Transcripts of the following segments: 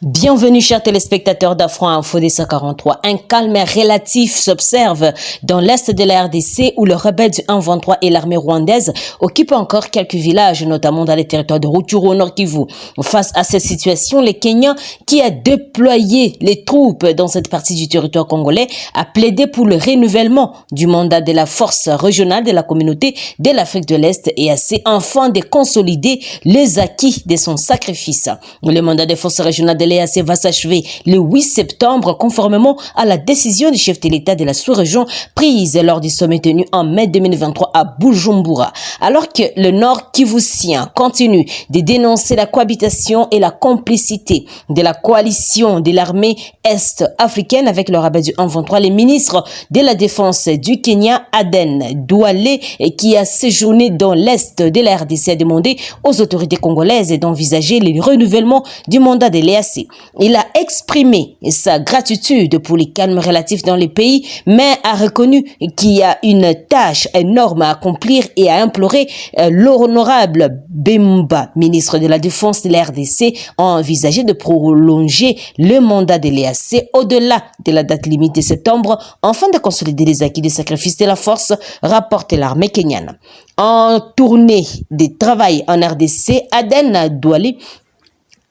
Bienvenue chers téléspectateurs d'Afro Info DC 43. Un calme relatif s'observe dans l'est de la RDC où le rebelle du 1-23 et l'armée rwandaise occupent encore quelques villages, notamment dans les territoires de Rutshuru au Nord Kivu. Face à cette situation, le Kenya, qui a déployé les troupes dans cette partie du territoire congolais, a plaidé pour le renouvellement du mandat de la force régionale de la communauté de l'Afrique de l'Est et assez enfin de consolider les acquis de son sacrifice. Le mandat des forces régionales de l'EAC va s'achever le 8 septembre conformément à la décision du chef de l'État de la sous-région prise lors du sommet tenu en mai 2023 à Bujumbura. Alors que le Nord Kivusien continue de dénoncer la cohabitation et la complicité de la coalition de l'armée est-africaine avec le rebelle du 1-23, le ministre de la Défense du Kenya, Aden Douale, qui a séjourné dans l'est de la RDC, a demandé aux autorités congolaises d'envisager le renouvellement du mandat de l'EAC. Il a exprimé sa gratitude pour les calmes relatifs dans les pays, mais a reconnu qu'il y a une tâche énorme à accomplir et a imploré l'honorable Bemba, ministre de la Défense de la RDC, a envisagé de prolonger le mandat de l'EAC au-delà de la date limite de septembre, afin de consolider les acquis de sacrifice de la force, rapporte l'armée kenyane. En tournée de travail en RDC, Aden Douale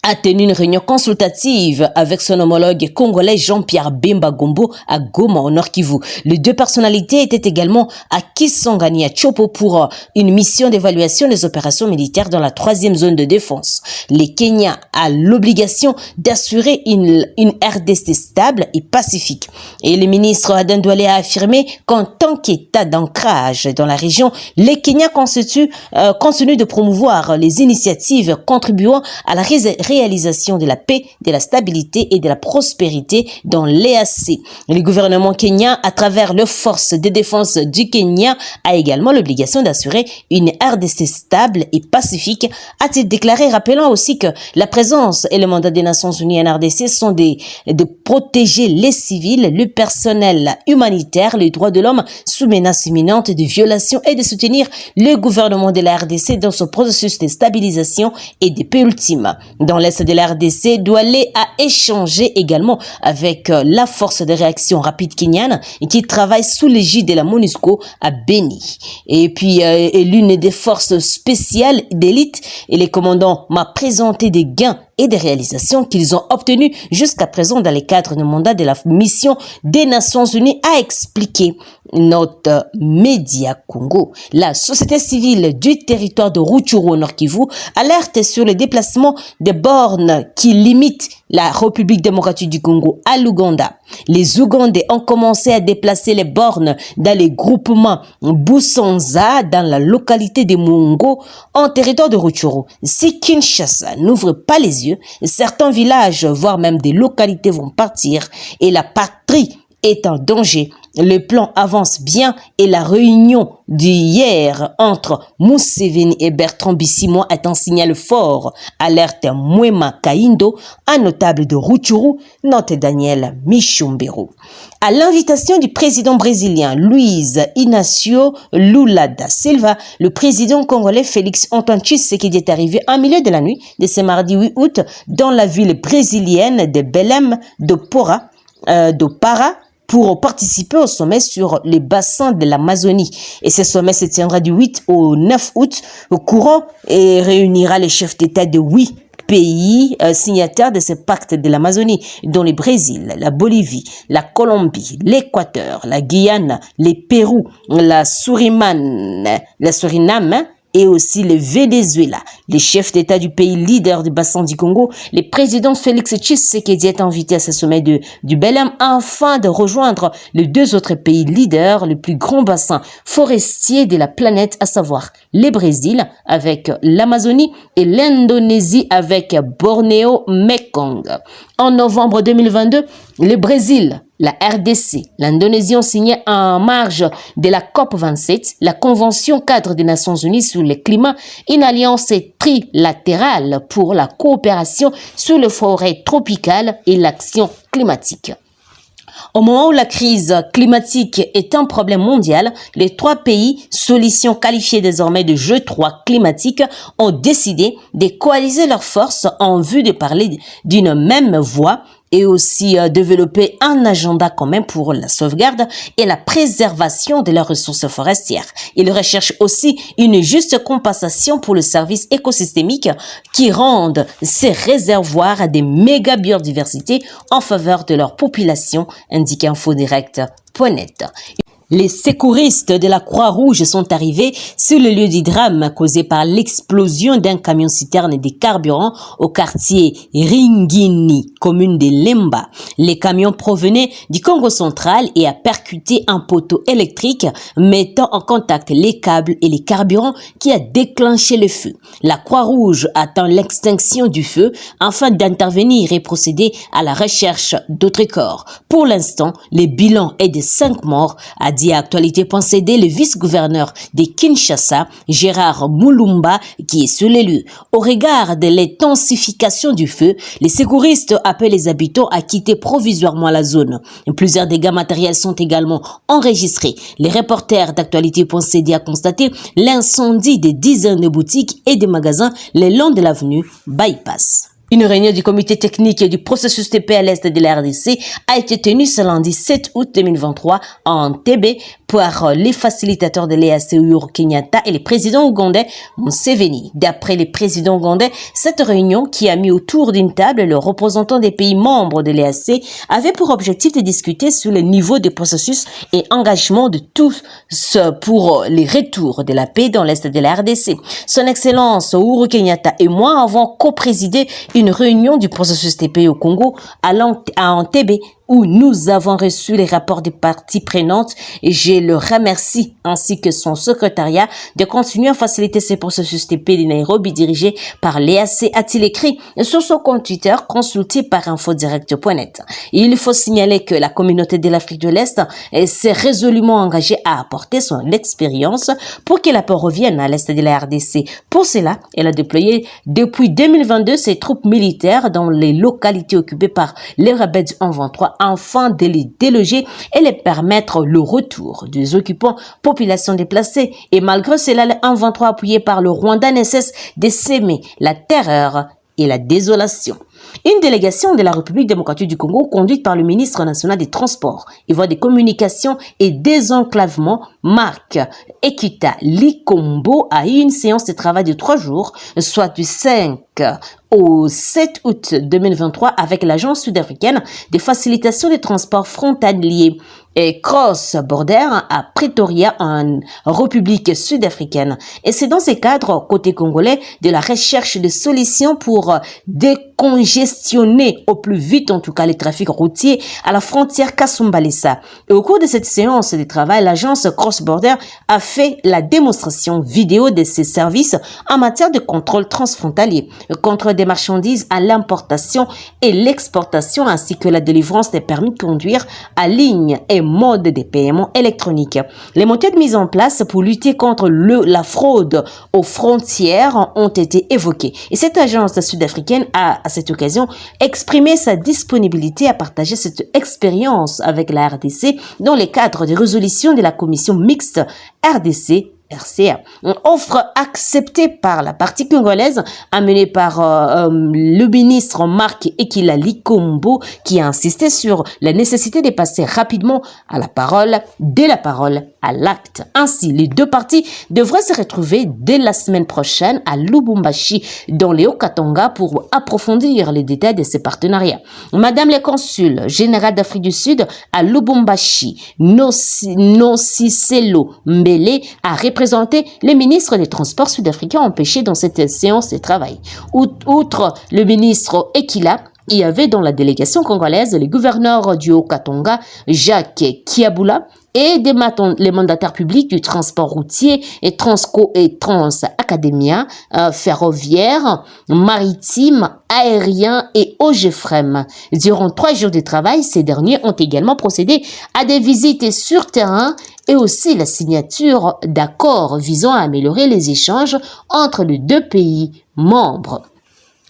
a tenu une réunion consultative avec son homologue congolais Jean-Pierre Bemba Gombo à Goma, au Nord Kivu. Les deux personnalités étaient également à Kisangani, à Chopo, pour une mission d'évaluation des opérations militaires dans la 3e zone de défense. Le Kenya a l'obligation d'assurer une RDC stable et pacifique. Et le ministre Aden Douale a affirmé qu'en tant qu'État d'ancrage dans la région, le Kenya continue de promouvoir les initiatives contribuant à la réalisation de la paix, de la stabilité et de la prospérité dans l'EAC. Le gouvernement kenyan, à travers les forces de défense du Kenya, a également l'obligation d'assurer une RDC stable et pacifique, a-t-il déclaré, rappelant aussi que la présence et le mandat des Nations Unies en RDC sont de protéger les civils, le personnel humanitaire, les droits de l'homme sous menace imminente de violations et de soutenir le gouvernement de la RDC dans son processus de stabilisation et de paix ultime. Dans l'est de la RDC, Douale a échangé également avec la force de réaction rapide kenyane qui travaille sous l'égide de la MONUSCO à Beni. Et puis, l'une des forces spéciales d'élite et les commandants m'a présenté des gains et des réalisations qu'ils ont obtenues jusqu'à présent dans le cadre du mandat de la mission des Nations Unies, a expliqué notre média Congo. La société civile du territoire de Rutshuru au Nord Kivu alerte sur le déplacement des bornes qui limitent la République démocratique du Congo à l'Ouganda. Les Ougandais ont commencé à déplacer les bornes dans les groupements Busanza dans la localité de Mungo en territoire de Rutshuru. Si Kinshasa n'ouvre pas les yeux, certains villages, voire même des localités vont partir et la patrie est en danger. Le plan avance bien et la réunion d'hier entre Museveni et Bertrand Bisimwa est un signal fort, alerte Mwema Kaindo, un notable de Rutshuru, note Daniel Michumbero. À l'invitation du président brésilien Luiz Inácio Lula da Silva, le président congolais Félix Antoine Tshisekedi est arrivé en milieu de la nuit de ce mardi 8 août dans la ville brésilienne de Belém do Pará, pour participer au sommet sur les bassins de l'Amazonie. Et ce sommet se tiendra du 8 au 9 août au courant et réunira les chefs d'État de 8 pays signataires de ce pacte de l'Amazonie, dont le Brésil, la Bolivie, la Colombie, l'Équateur, la Guyane, le Pérou, la Suriname, et aussi le Venezuela. Le chef d'État du pays leader du bassin du Congo, le président Félix Tshisekedi est invité à ce sommet du Belém afin de rejoindre les deux autres pays leaders, le plus grand bassin forestier de la planète, à savoir le Brésil avec l'Amazonie et l'Indonésie avec Bornéo Mekong. En novembre 2022, le Brésil, la RDC, l'Indonésie ont signé en marge de la COP27, la Convention cadre des Nations Unies sur le climat, une alliance trilatérale pour la coopération sur les forêts tropicales et l'action climatique. Au moment où la crise climatique est un problème mondial, les 3 pays, solutions qualifiées désormais de jeu 3 climatique, ont décidé de coaliser leurs forces en vue de parler d'une même voix et aussi développer un agenda commun pour la sauvegarde et la préservation de leurs ressources forestières. Ils recherchent aussi une juste compensation pour le service écosystémique qui rendent ces réservoirs des méga biodiversité en faveur de leur population, indique InfoDirect.net. Les secouristes de la Croix-Rouge sont arrivés sur le lieu du drame causé par l'explosion d'un camion-citerne de carburant au quartier Ringini, commune de Lemba. Les camions provenaient du Congo central et a percuté un poteau électrique mettant en contact les câbles et les carburants qui a déclenché le feu. La Croix-Rouge attend l'extinction du feu afin d'intervenir et procéder à la recherche d'autres corps. Pour l'instant, le bilan est de 5 morts, a dit à Actualité.cd le vice-gouverneur de Kinshasa, Gérard Moulumba, qui est sur les lieux. Au regard de l'intensification du feu, les secouristes appellent les habitants à quitter provisoirement la zone. Plusieurs dégâts matériels sont également enregistrés. Les reporters d'Actualité.cd a constaté l'incendie de dizaines de boutiques et de magasins le long de l'avenue Bypass. Une réunion du comité technique du processus TP à l'est de la RDC a été tenue ce lundi 7 août 2023 en Entebbe par les facilitateurs de l'EAC Uhuru Kenyatta et le président ougandais Museveni. D'après les présidents ougandais, cette réunion qui a mis autour d'une table le représentant des pays membres de l'EAC avait pour objectif de discuter sur le niveau de processus et engagement de tous pour les retours de la paix dans l'est de la RDC. Son Excellence Uhuru Kenyatta et moi avons co-présidé une réunion du processus TP au Congo à Entebbe où nous avons reçu les rapports des parties prenantes et je le remercie ainsi que son secrétariat de continuer à faciliter ces processus TP de Nairobi dirigés par l'EAC, a-t-il écrit sur son compte Twitter consulté par InfoDirect.net. Il faut signaler que la communauté de l'Afrique de l'Est s'est résolument engagée à apporter son expérience pour que la paix revienne à l'Est de la RDC. Pour cela, elle a déployé depuis 2022 ses troupes militaires dans les localités occupées par les rebelles du 123 afin de les déloger et les permettre le retour des occupants, population déplacée. Et malgré cela, le 123 appuyé par le Rwanda ne cesse de s'aimer la terreur et la désolation. Une délégation de la République démocratique du Congo, conduite par le ministre national des Transports et voies des communications et désenclavement, Marc Ekita Likombo, a eu une séance de travail de 3 jours, soit du 5 au 7 août 2023 avec l'agence sud-africaine de facilitation des transports frontaliers et cross-border à Pretoria en République sud-africaine. Et c'est dans ce cadre, côté congolais, de la recherche de solutions pour décongestionner au plus vite, en tout cas, les trafics routiers à la frontière Kasumbalesa. Et au cours de cette séance de travail, l'agence cross-border a fait la démonstration vidéo de ses services en matière de contrôle transfrontalier, contrôle des marchandises à l'importation et l'exportation, ainsi que la délivrance des permis de conduire à ligne et mode de paiement électronique. Les méthodes mises en place pour lutter contre la fraude aux frontières ont été évoquées. Et cette agence sud-africaine a, à cette occasion, exprimé sa disponibilité à partager cette expérience avec la RDC dans le cadre des résolutions de la commission mixte RDC-RCA. Une offre acceptée par la partie congolaise, amenée par le ministre Marc Ekila Likombo, qui a insisté sur la nécessité de passer rapidement à la parole, de la parole à l'acte. Ainsi, les deux parties devraient se retrouver dès la semaine prochaine à Lubumbashi, dans le Haut-Katanga, pour approfondir les détails de ces partenariats. Madame le consul général d'Afrique du Sud à Lubumbashi, Nocicelo Mbele, a représenté les ministres des Transports sud-africains empêchés dans cette séance de travail. Outre le ministre Ekila, il y avait dans la délégation congolaise le gouverneur du Haut-Katanga, Jacques Kiabula, et les mandataires publics du transport routier et Transco et Trans-Academia, ferroviaire, maritime, aérien et OGEFREM. Durant 3 jours de travail, ces derniers ont également procédé à des visites sur terrain et aussi la signature d'accords visant à améliorer les échanges entre les deux pays membres.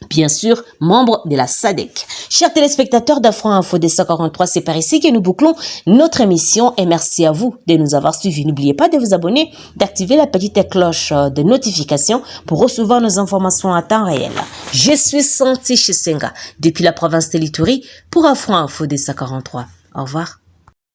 Bien sûr, membre de la SADC. Chers téléspectateurs d'Afro Info des 143, c'est par ici que nous bouclons notre émission et merci à vous de nous avoir suivis. N'oubliez pas de vous abonner, d'activer la petite cloche de notification pour recevoir nos informations à temps réel. Je suis Santi Chisenga depuis la province de l'Ituri pour Afro Info des 143. Au revoir.